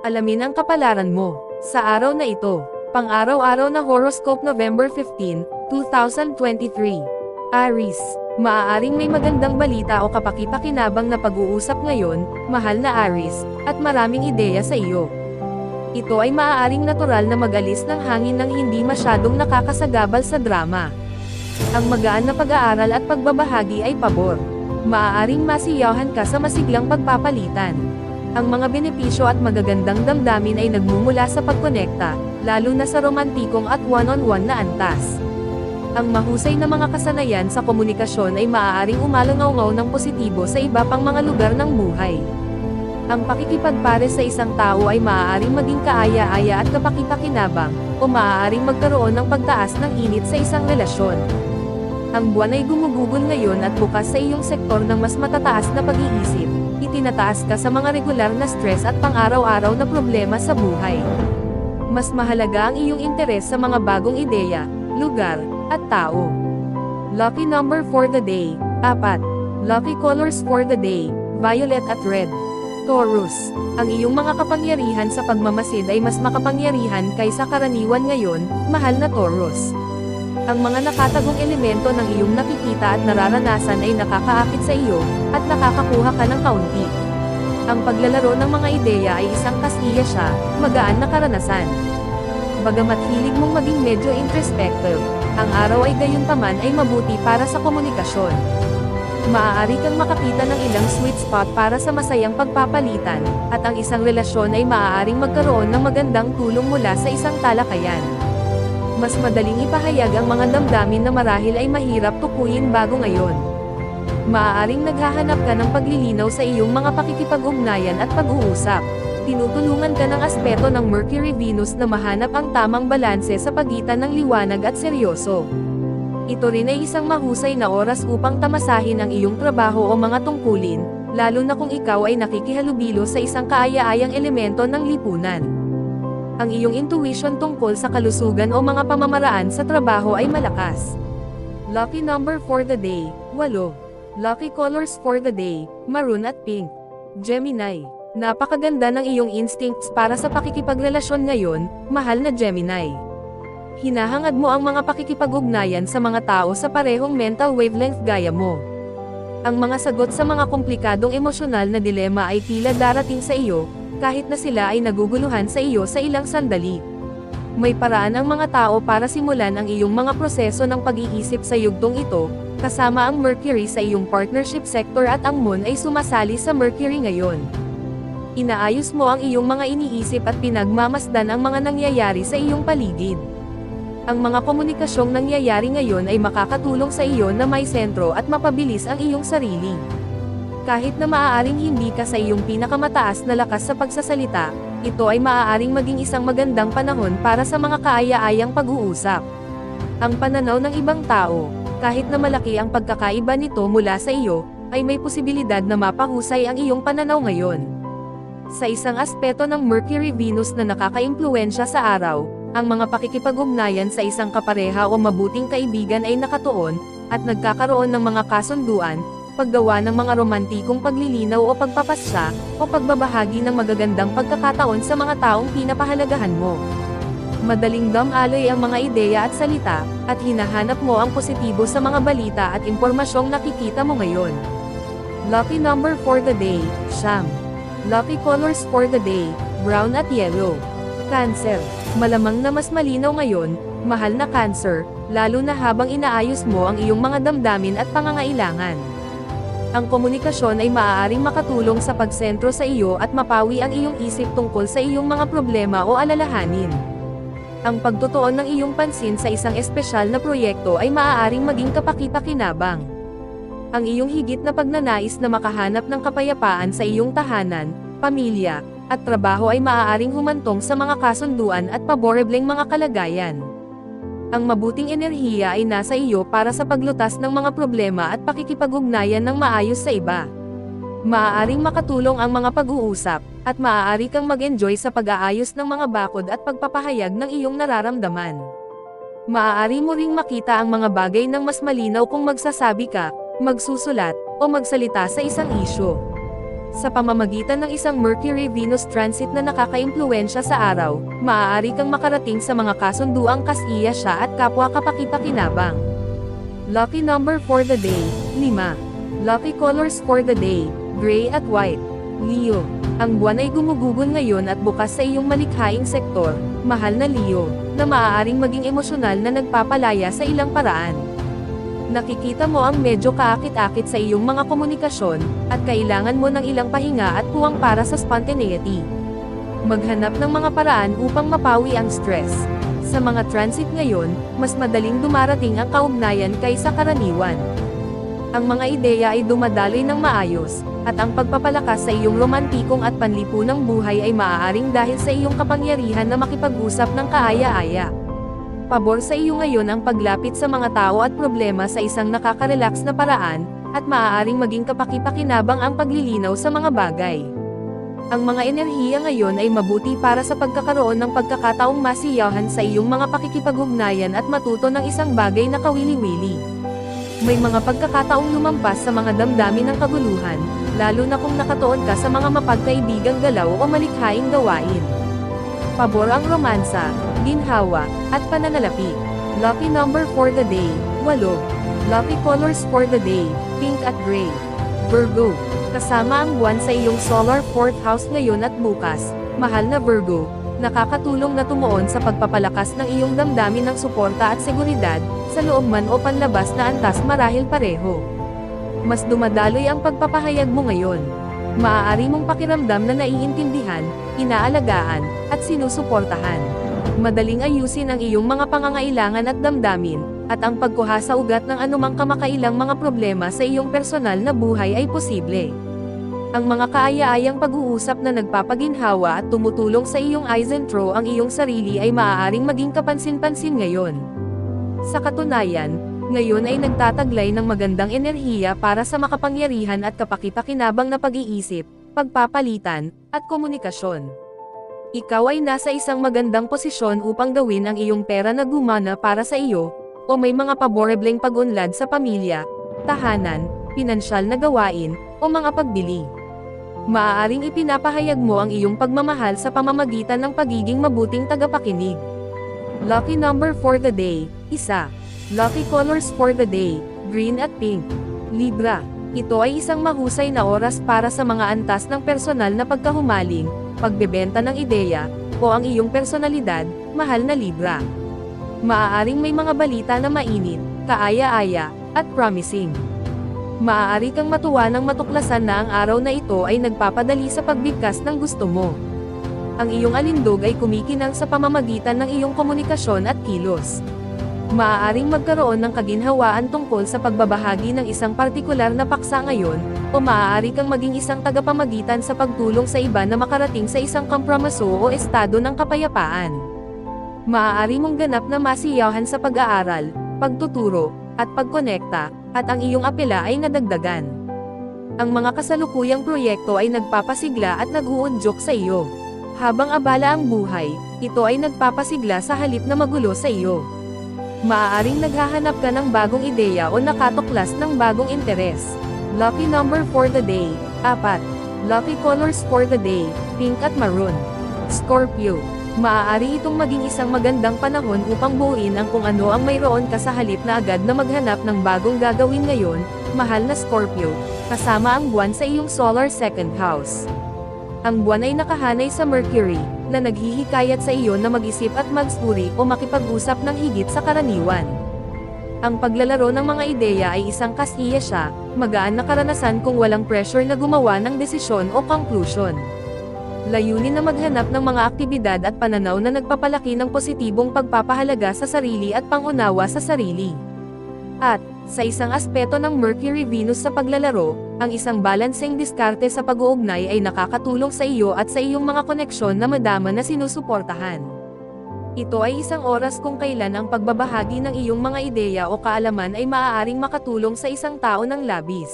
Alamin ang kapalaran mo sa araw na ito. Pang-araw-araw na horoscope November 15, 2023. Aries, maaaring may magandang balita o kapaki-pakinabang na pag-uusap ngayon, mahal na Aries, at maraming ideya sa iyo. Ito ay maaaring natural na mag-alis ng hangin ng hindi masyadong nakakasagabal sa drama. Ang magaan na pag-aaral at pagbabahagi ay pabor. Maaaring masiyahan ka sa masiglang pagpapalitan. Ang mga benepisyo at magagandang damdamin ay nagmumula sa pagkonekta, lalo na sa romantikong at one-on-one na antas. Ang mahusay na mga kasanayan sa komunikasyon ay maaaring umalangaw ng positibo sa iba pang mga lugar ng buhay. Ang pakikipagpare sa isang tao ay maaaring maging kaaya-aya at kapaki-pakinabang, o maaaring magkaroon ng pagtaas ng init sa isang relasyon. Ang buwan ay gumugugol ngayon at bukas sa iyong sektor ng mas matataas na pag-iisip. Itinataas ka sa mga regular na stress at pang-araw-araw na problema sa buhay. Mas mahalaga ang iyong interes sa mga bagong ideya, lugar, at tao. Lucky number for the day, 4. Lucky colors for the day, violet at red. Taurus, ang iyong mga kapangyarihan sa pagmamasid ay mas makapangyarihan kaysa karaniwan ngayon, mahal na Taurus. Ang mga nakatagong elemento ng iyong nakikita at nararanasan ay nakakaakit sa iyo, at nakakakuha ka ng kaunti. Ang paglalaro ng mga ideya ay isang kasiya siya, magaan na karanasan. Bagamat hilig mong maging medyo introspective, ang araw ay gayunpaman ay mabuti para sa komunikasyon. Maaari kang makakita ng ilang sweet spot para sa masayang pagpapalitan, at ang isang relasyon ay maaaring magkaroon ng magandang tulong mula sa isang talakayan. Mas madaling ipahayag ang mga damdamin na marahil ay mahirap tukuyin bago ngayon. Maaaring naghahanap ka ng paglilinaw sa iyong mga pakikipag-ugnayan at pag-uusap. Tinutulungan ka ng aspeto ng Mercury-Venus na mahanap ang tamang balanse sa pagitan ng liwanag at seryoso. Ito rin ay isang mahusay na oras upang tamasahin ang iyong trabaho o mga tungkulin, lalo na kung ikaw ay nakikihalubilo sa isang kaaya-ayang elemento ng lipunan. Ang iyong intuition tungkol sa kalusugan o mga pamamaraan sa trabaho ay malakas. Lucky number for the day, 8. Lucky colors for the day, maroon at pink. Gemini, napakaganda ng iyong instincts para sa pakikipagrelasyon ngayon, mahal na Gemini. Hinahangad mo ang mga pakikipag-ugnayan sa mga tao sa parehong mental wavelength gaya mo. Ang mga sagot sa mga komplikadong emosyonal na dilema ay tila darating sa iyo, kahit na sila ay naguguluhan sa iyo sa ilang sandali. May paraan ang mga tao para simulan ang iyong mga proseso ng pag-iisip sa yugtong ito, kasama ang Mercury sa iyong partnership sector at ang Moon ay sumasali sa Mercury ngayon. Inaayos mo ang iyong mga iniisip at pinagmamasdan ang mga nangyayari sa iyong paligid. Ang mga komunikasyong nangyayari ngayon ay makakatulong sa iyo na may sentro at mapabilis ang iyong sarili. Kahit na maaaring hindi ka sa iyong pinakamataas na lakas sa pagsasalita, ito ay maaaring maging isang magandang panahon para sa mga kaaya-ayang pag-uusap. Ang pananaw ng ibang tao, kahit na malaki ang pagkakaiba nito mula sa iyo, ay may posibilidad na mapahusay ang iyong pananaw ngayon. Sa isang aspeto ng Mercury-Venus na nakakaimpluwensya sa araw, ang mga pakikipag-ugnayan sa isang kapareha o mabuting kaibigan ay nakatuon, at nagkakaroon ng mga kasunduan, paggawa ng mga romantikong paglilinaw o pagpapasya, o pagbabahagi ng magagandang pagkakataon sa mga taong pinapahalagahan mo. Madaling damaloy ang mga ideya at salita, at hinahanap mo ang positibo sa mga balita at impormasyong nakikita mo ngayon. Lucky number for the day, 9. Lucky colors for the day, brown at yellow. Cancer, malamang na mas malinaw ngayon, mahal na Cancer, lalo na habang inaayos mo ang iyong mga damdamin at pangangailangan. Ang komunikasyon ay maaaring makatulong sa pagsentro sa iyo at mapawi ang iyong isip tungkol sa iyong mga problema o alalahanin. Ang pagtutuon ng iyong pansin sa isang espesyal na proyekto ay maaaring maging kapaki-pakinabang. Ang iyong higit na pagnanais na makahanap ng kapayapaan sa iyong tahanan, pamilya, at trabaho ay maaaring humantong sa mga kasunduan at paborebleng mga kalagayan. Ang mabuting enerhiya ay nasa iyo para sa paglutas ng mga problema at pakikipag-ugnayan ng maayos sa iba. Maaaring makatulong ang mga pag-uusap, at maaari kang mag-enjoy sa pag-aayos ng mga bakod at pagpapahayag ng iyong nararamdaman. Maaari mo ring makita ang mga bagay ng mas malinaw kung magsasabi ka, magsusulat, o magsalita sa isang isyu. Sa pamamagitan ng isang Mercury-Venus transit na nakakaimpluwensya sa araw, maaari kang makarating sa mga kasunduang kasiya siya at kapwa kapaki-pakinabang. Lucky number for the day, 5. Lucky colors for the day, gray at white. Leo. Ang buwan ay gumugugon ngayon at bukas sa iyong malikhaing sektor, mahal na Leo, na maaaring maging emosyonal na nagpapalaya sa ilang paraan. Nakikita mo ang medyo kaakit-akit sa iyong mga komunikasyon, at kailangan mo ng ilang pahinga at puwang para sa spontaneity. Maghanap ng mga paraan upang mapawi ang stress. Sa mga transit ngayon, mas madaling dumarating ang kaugnayan kaysa karaniwan. Ang mga ideya ay dumadaloy ng maayos, at ang pagpapalakas sa iyong romantikong at panlipunang buhay ay maaaring dahil sa iyong kapangyarihan na makipag-usap ng kaaya-aya. Pabor sa iyo ngayon ang paglapit sa mga tao at problema sa isang nakaka-relax na paraan, at maaaring maging kapaki-pakinabang ang paglilinaw sa mga bagay. Ang mga enerhiya ngayon ay mabuti para sa pagkakaroon ng pagkakataong masiyahan sa iyong mga pakikipag-ugnayan at matuto ng isang bagay na kawili-wili. May mga pagkakataong lumampas sa mga damdamin ng kaguluhan, lalo na kung nakatuon ka sa mga mapagkaibigang galaw o malikhaing gawain. Pabor ang romansa, ginhawa, at pananalapi. Lucky number for the day, 8. Lucky colors for the day, pink at gray. Virgo. Kasama ang buwan sa iyong solar 4th house ngayon at bukas, mahal na Virgo, nakakatulong na tumuon sa pagpapalakas ng iyong damdamin ng suporta at seguridad, sa loob man o panlabas na antas marahil pareho. Mas dumadaloy ang pagpapahayag mo ngayon. Maaari mong pakiramdam na naiintindihan, inaalagaan, at sinusuportahan. Madaling ayusin ang iyong mga pangangailangan at damdamin, at ang pagkuha sa ugat ng anumang kamakailang mga problema sa iyong personal na buhay ay posible. Ang mga kaaya-ayang pag-uusap na nagpapaginhawa at tumutulong sa iyong isentro ang iyong sarili ay maaaring maging kapansin-pansin ngayon. Sa katunayan, ngayon ay nagtataglay ng magandang enerhiya para sa makapangyarihan at kapaki-pakinabang na pag-iisip, pagpapalitan, at komunikasyon. Ikaw ay nasa isang magandang posisyon upang gawin ang iyong pera na gumana para sa iyo, o may mga paborebleng pag-unlad sa pamilya, tahanan, pinansyal na gawain, o mga pagbili. Maaaring ipinapahayag mo ang iyong pagmamahal sa pamamagitan ng pagiging mabuting tagapakinig. Lucky number for the day, 1. Lucky colors for the day, green at pink. Libra. Ito ay isang mahusay na oras para sa mga antas ng personal na pagkahumaling, pagbebenta ng ideya, o ang iyong personalidad, mahal na Libra. Maaaring may mga balita na mainit, kaaya-aya, at promising. Maaari kang matuwa ng matuklasan na ang araw na ito ay nagpapadali sa pagbigkas ng gusto mo. Ang iyong alindog ay kumikinang sa pamamagitan ng iyong komunikasyon at kilos. Maaaring magkaroon ng kaginhawaan tungkol sa pagbabahagi ng isang partikular na paksa ngayon, o maaari kang maging isang tagapamagitan sa pagtulong sa iba na makarating sa isang kompromiso o estado ng kapayapaan. Maaari mong ganap na masiyahan sa pag-aaral, pagtuturo, at pagkonekta, at ang iyong apela ay nadagdagan. Ang mga kasalukuyang proyekto ay nagpapasigla at nag-uudyok sa iyo. Habang abala ang buhay, ito ay nagpapasigla sa halip na magulo sa iyo. Maaaring naghahanap ka ng bagong ideya o nakatuklas ng bagong interes. Lucky number for the day, 4. Lucky colors for the day, pink at maroon. Scorpio. Maaari itong maging isang magandang panahon upang buuin ang kung ano ang mayroon ka sa halip na agad na maghanap ng bagong gagawin ngayon, mahal na Scorpio, kasama ang buwan sa iyong solar 2nd house. Ang buwan ay nakahanay sa Mercury, na naghihikayat sa iyo na mag-isip at magsuri o makipag-usap ng higit sa karaniwan. Ang paglalaro ng mga ideya ay isang kasiya siya, magaan na karanasan kung walang pressure na gumawa ng desisyon o conclusion. Layunin na maghanap ng mga aktibidad at pananaw na nagpapalaki ng positibong pagpapahalaga sa sarili at pangunawa sa sarili. At, sa isang aspeto ng Mercury-Venus sa paglalaro, ang isang balancing diskarte sa pag-uugnay ay nakakatulong sa iyo at sa iyong mga koneksyon na madama na sinusuportahan. Ito ay isang oras kung kailan ang pagbabahagi ng iyong mga ideya o kaalaman ay maaaring makatulong sa isang tao ng labis.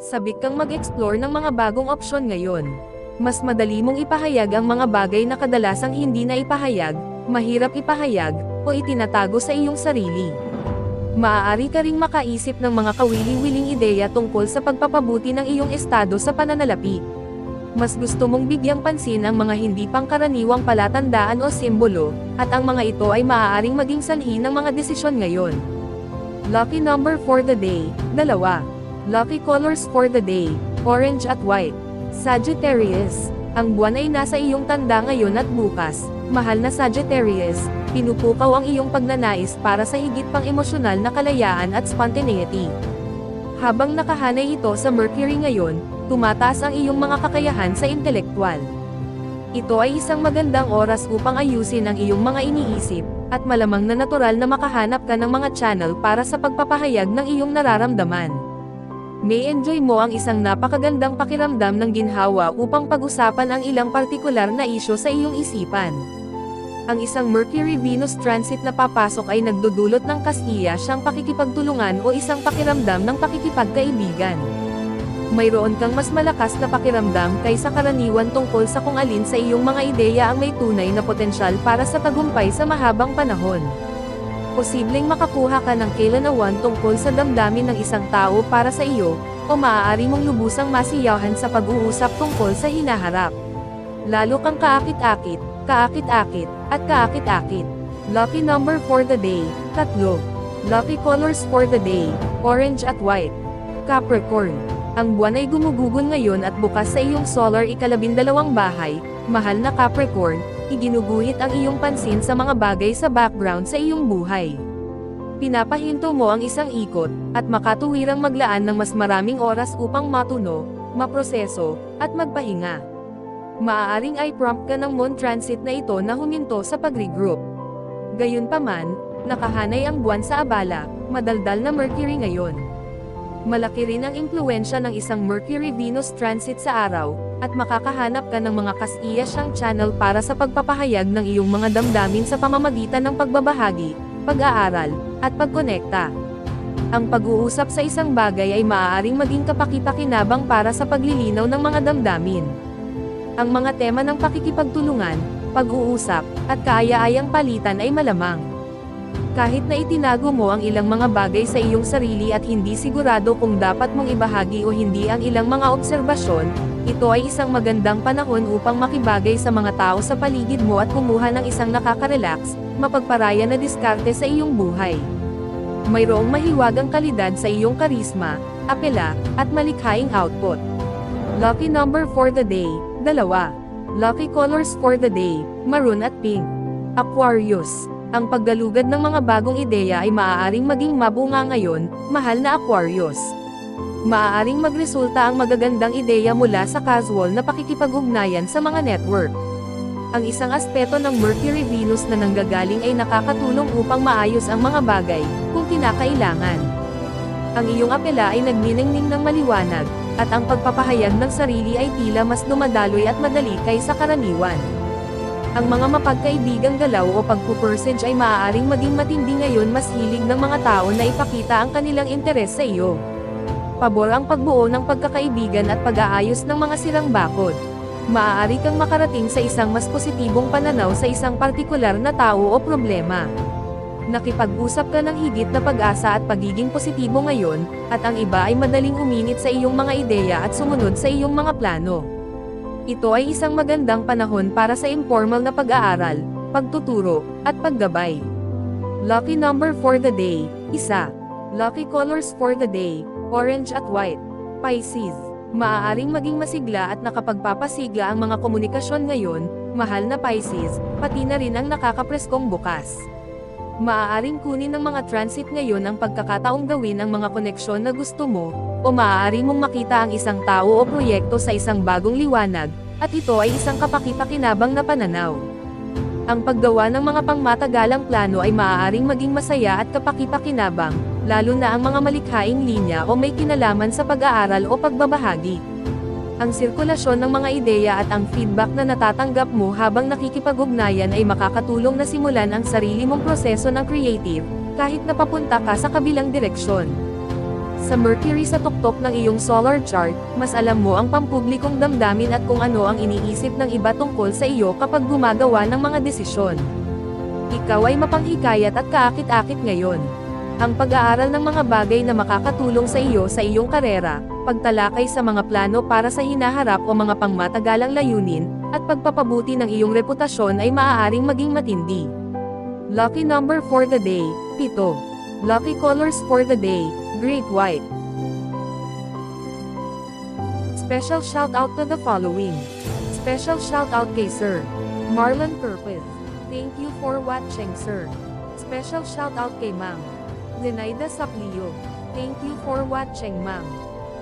Sabik kang mag-explore ng mga bagong opsyon ngayon. Mas madali mong ipahayag ang mga bagay na kadalasang hindi na ipahayag, mahirap ipahayag, o itinatago sa iyong sarili. Maaari ka ring makaisip ng mga kawili-wiling ideya tungkol sa pagpapabuti ng iyong estado sa pananalapi. Mas gusto mong bigyang pansin ang mga hindi pangkaraniwang palatandaan o simbolo, at ang mga ito ay maaaring maging sanhi ng mga desisyon ngayon. Lucky number for the day, 2. Lucky colors for the day, orange at white. Sagittarius, ang buwan ay nasa iyong tanda ngayon at bukas. Mahal na Sagittarius, pinupukaw ang iyong pagnanais para sa higit pang emosyonal na kalayaan at spontaneity. Habang nakahanay ito sa Mercury ngayon, tumataas ang iyong mga kakayahan sa intelektual. Ito ay isang magandang oras upang ayusin ang iyong mga iniisip, at malamang na natural na makahanap ka ng mga channel para sa pagpapahayag ng iyong nararamdaman. May enjoy mo ang isang napakagandang pakiramdam ng ginhawa upang pag-usapan ang ilang partikular na isyu sa iyong isipan. Ang isang Mercury-Venus transit na papasok ay nagdudulot ng kasiya siyang pakikipagtulungan o isang pakiramdam ng pakikipagkaibigan. Mayroon kang mas malakas na pakiramdam kaysa karaniwan tungkol sa kung alin sa iyong mga ideya ang may tunay na potensyal para sa tagumpay sa mahabang panahon. Posibleng makakuha ka ng kailanawan tungkol sa damdamin ng isang tao para sa iyo, o maaari mong lubusang masiyahan sa pag-uusap tungkol sa hinaharap. Lalo kang kaakit-akit, kaakit-akit, at kaakit-akit. Lucky number for the day, 3. Lucky colors for the day, orange at white. Capricorn, ang buwan ay gumugugol ngayon at bukas sa iyong solar ika-12 bahay. Mahal na Capricorn, iginuguhit ang iyong pansin sa mga bagay sa background sa iyong buhay. Pinapahinto mo ang isang ikot, at makatuwirang maglaan ng mas maraming oras upang matuno, maproseso, at magpahinga. Maaaring ay prompt ka ng moon transit na ito na huminto sa pag-regroup. Gayunpaman, nakahanay ang buwan sa abala, madaldal na Mercury ngayon. Malaki rin ang impluwensya ng isang Mercury-Venus transit sa araw, at makakahanap ka ng mga kasiyasyang channel para sa pagpapahayag ng iyong mga damdamin sa pamamagitan ng pagbabahagi, pag-aaral, at pagkonekta. Ang pag-uusap sa isang bagay ay maaaring maging kapaki-pakinabang para sa paglilinaw ng mga damdamin. Ang mga tema ng pakikipagtulungan, pag-uusap, at kaaya-ayang palitan ay malamang. Kahit na itinago mo ang ilang mga bagay sa iyong sarili at hindi sigurado kung dapat mong ibahagi o hindi ang ilang mga obserbasyon, ito ay isang magandang panahon upang makibagay sa mga tao sa paligid mo at kumuha ng isang nakaka-relax, mapagparaya na diskarte sa iyong buhay. Mayroong mahiwagang kalidad sa iyong karisma, apela, at malikhaing output. Lucky number for the day, 2. Lucky colors for the day, maroon at pink. Aquarius, ang paggalugad ng mga bagong ideya ay maaaring maging mabunga ngayon, mahal na Aquarius. Maaaring magresulta ang magagandang ideya mula sa casual na pakikipag-ugnayan sa mga network. Ang isang aspeto ng Mercury-Venus na nanggagaling ay nakakatulong upang maayos ang mga bagay, kung kinakailangan. Ang iyong apela ay nagniningning ng maliwanag, at ang pagpapahayag ng sarili ay tila mas dumadaloy at madali kaysa karaniwan. Ang mga mapagkaibigang galaw o pagpupursage ay maaaring maging matindi ngayon. Mas hilig ng mga tao na ipakita ang kanilang interes sa iyo. Pabor ang pagbuo ng pagkakaibigan at pag-aayos ng mga sirang bakod. Maaari kang makarating sa isang mas positibong pananaw sa isang partikular na tao o problema. Nakipag-usap ka ng higit na pag-asa at pagiging positibo ngayon, at ang iba ay madaling uminit sa iyong mga ideya at sumunod sa iyong mga plano. Ito ay isang magandang panahon para sa informal na pag-aaral, pagtuturo, at paggabay. Lucky number for the day, 1. Lucky colors for the day, orange at white. Pisces, maaaring maging masigla at nakapagpapasigla ang mga komunikasyon ngayon, mahal na Pisces, pati na rin ang nakakapreskong bukas. Maaaring kunin ng mga transit ngayon ang pagkakataong gawin ang mga koneksyon na gusto mo, o maaari mong makita ang isang tao o proyekto sa isang bagong liwanag, at ito ay isang kapaki-pakinabang na pananaw. Ang paggawa ng mga pangmatagalang plano ay maaaring maging masaya at kapaki-pakinabang, lalo na ang mga malikhaing linya o may kinalaman sa pag-aaral o pagbabahagi. Ang sirkulasyon ng mga ideya at ang feedback na natatanggap mo habang nakikipag-ugnayan ay makakatulong na simulan ang sarili mong proseso ng creative, kahit na papunta ka sa kabilang direksyon. Sa Mercury sa tuktok ng iyong solar chart, mas alam mo ang pampublikong damdamin at kung ano ang iniisip ng iba tungkol sa iyo kapag gumagawa ng mga desisyon. Ikaw ay mapanghikayat at kaakit-akit ngayon. Ang pag-aaral ng mga bagay na makakatulong sa iyo sa iyong karera, pagtalakay sa mga plano para sa hinaharap o mga pangmatagalang layunin, at pagpapabuti ng iyong reputasyon ay maaaring maging matindi. Lucky number for the day, 7. Lucky colors for the day, great white. Special shout out to the following. Special shout out kay Sir Marlon Purpose. Thank you for watching, sir. Special shout out kay Ma'am Zenaida Saplio. Thank you for watching, ma'am.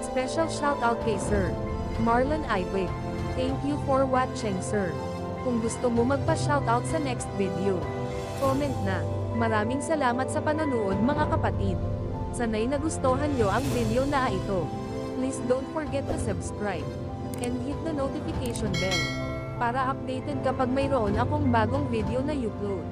Special shout out kay Sir Marlon Ibig. Thank you for watching, sir. Kung gusto mo magpa-shoutout sa next video, comment na. Maraming salamat sa panonood, mga kapatid. Sana'y nagustuhan nyo ang video na ito. Please don't forget to subscribe and hit the notification bell para updated kapag mayroon akong bagong video na upload.